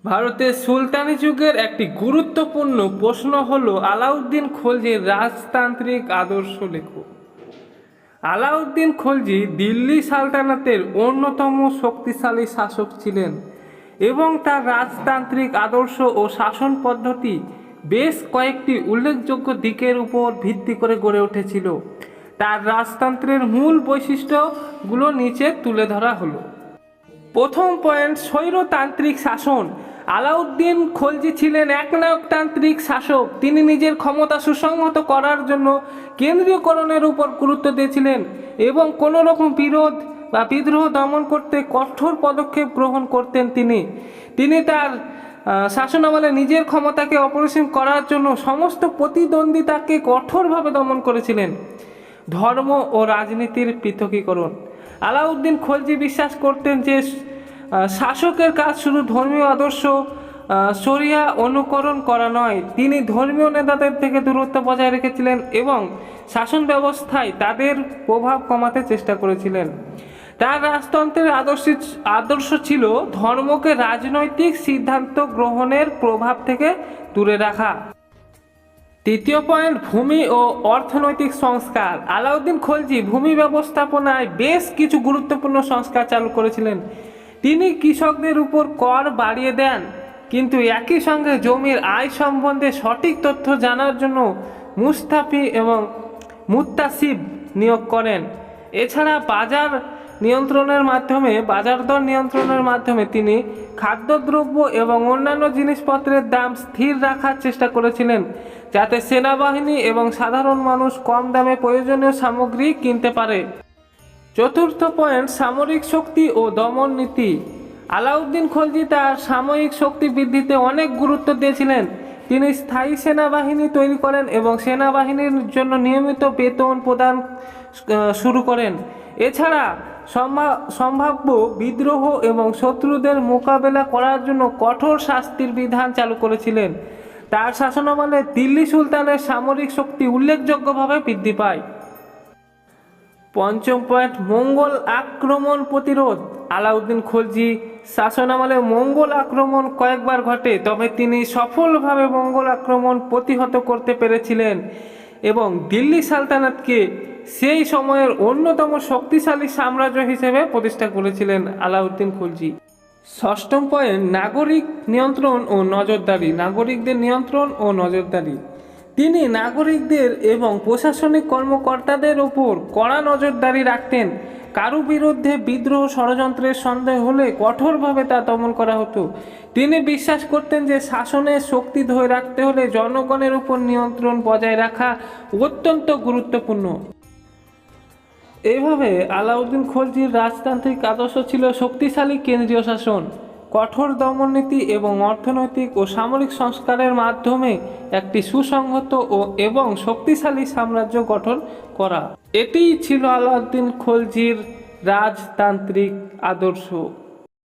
ভারতের সুলতানি যুগের একটি গুরুত্বপূর্ণ প্রশ্ন হল আলাউদ্দিন খলজির রাজতান্ত্রিক আদর্শ লেখো। আলাউদ্দিন খলজি দিল্লি সালতানাতের অন্যতম শক্তিশালী শাসক ছিলেন এবং তার রাজতান্ত্রিক আদর্শ ও শাসন পদ্ধতি বেশ কয়েকটি উল্লেখযোগ্য দিকের উপর ভিত্তি করে গড়ে উঠেছিল। তার রাজতন্ত্রের মূল বৈশিষ্ট্যগুলো নিচে তুলে ধরা হলো। প্রথম পয়েন্ট, স্বৈরতান্ত্রিক শাসন। আলাউদ্দিন খলজি ছিলেন একনায়কতান্ত্রিক শাসক। তিনি নিজের ক্ষমতা সুসংহত করার জন্য কেন্দ্রীয়করণের উপর গুরুত্ব দিয়েছিলেন এবং কোনো রকম বিরোধ বা বিদ্রোহ দমন করতে কঠোর পদক্ষেপ গ্রহণ করতেন। তিনি তার শাসনামলে নিজের ক্ষমতাকে অপরিসীম করার জন্য সমস্ত প্রতিদ্বন্দ্বিতাকে কঠোরভাবে দমন করেছিলেন। ধর্ম ও রাজনীতির পৃথকীকরণ। আলাউদ্দিন খলজি বিশ্বাস করতেন যে শাসকের কাজ শুধু ধর্মীয় আদর্শ শরিয়া অনুকরণ করা নয়। তিনি ধর্মীয় নেতাদের থেকে দূরত্ব বজায় রেখেছিলেন এবং শাসন ব্যবস্থায় তাদের প্রভাব কমাতে চেষ্টা করেছিলেন। তার রাজতন্ত্রের আদর্শ ছিল ধর্মকে রাজনৈতিক সিদ্ধান্ত গ্রহণের প্রভাব থেকে দূরে রাখা। তৃতীয় পয়েন্ট, ভূমি ও অর্থনৈতিক সংস্কার। আলাউদ্দিন খলজি ভূমি ব্যবস্থাপনায় বেশ কিছু গুরুত্বপূর্ণ সংস্কার চালু করেছিলেন। তিনি কৃষকদের উপর কর বাড়িয়ে দেন, কিন্তু একই সঙ্গে জমির আয় সম্বন্ধে সঠিক তথ্য জানার জন্য মুস্তাফি এবং মুত্তাসিব নিয়োগ করেন। এছাড়া বাজার দর নিয়ন্ত্রণের মাধ্যমে তিনি খাদ্যদ্রব্য এবং অন্যান্য জিনিসপত্রের দাম স্থির রাখার চেষ্টা করেছিলেন, যাতে সেনাবাহিনী এবং সাধারণ মানুষ কম দামে প্রয়োজনীয় সামগ্রী কিনতে পারে। চতুর্থ পয়েন্ট, সামরিক শক্তি ও দমন নীতি। আলাউদ্দিন খলজি তার সামরিক শক্তি বৃদ্ধিতে অনেক গুরুত্ব দিয়েছিলেন। তিনি স্থায়ী সেনাবাহিনী তৈরি করেন এবং সেনাবাহিনীর জন্য নিয়মিত বেতন প্রদান শুরু করেন। এছাড়া সম্ভাব্য বিদ্রোহ এবং শত্রুদের মোকাবেলা করার জন্য কঠোর শাস্তির বিধান চালু করেছিলেন। তার শাসনামলে দিল্লি সুলতানের সামরিক শক্তি উল্লেখযোগ্যভাবে বৃদ্ধি পায়। পঞ্চম পয়েন্ট, মঙ্গল আক্রমণ প্রতিরোধ। আলাউদ্দিন খলজি শাসনামলে মঙ্গল আক্রমণ কয়েকবার ঘটে, তবে তিনি সফলভাবে মঙ্গল আক্রমণ প্রতিহত করতে পেরেছিলেন এবং দিল্লি সালতানাতকে সেই সময়ের অন্যতম শক্তিশালী সাম্রাজ্য হিসেবে প্রতিষ্ঠা করেছিলেন আলাউদ্দিন খলজি। ষষ্ঠম পয়েন্ট, নাগরিকদের নিয়ন্ত্রণ ও নজরদারি। তিনি নাগরিকদের এবং প্রশাসনিক কর্মকর্তাদের উপর কড়া নজরদারি রাখতেন। কারো বিরুদ্ধে বিদ্রোহ ষড়যন্ত্রের সন্দেহ হলে কঠোরভাবে তা দমন করা হতো। তিনি বিশ্বাস করতেন যে শাসনের শক্তি ধরে রাখতে হলে জনগণের উপর নিয়ন্ত্রণ বজায় রাখা অত্যন্ত গুরুত্বপূর্ণ। এইভাবে আলাউদ্দিন খলজির রাজতান্ত্রিক আদর্শ ছিল শক্তিশালী কেন্দ্রীয় শাসন, কঠোর দমননীতি এবং অর্থনৈতিক ও সামরিক সংস্কারের মাধ্যমে একটি সুসংহত এবং শক্তিশালী সাম্রাজ্য গঠন করা। এটিই ছিল আলাউদ্দিন খলজির রাজতান্ত্রিক আদর্শ।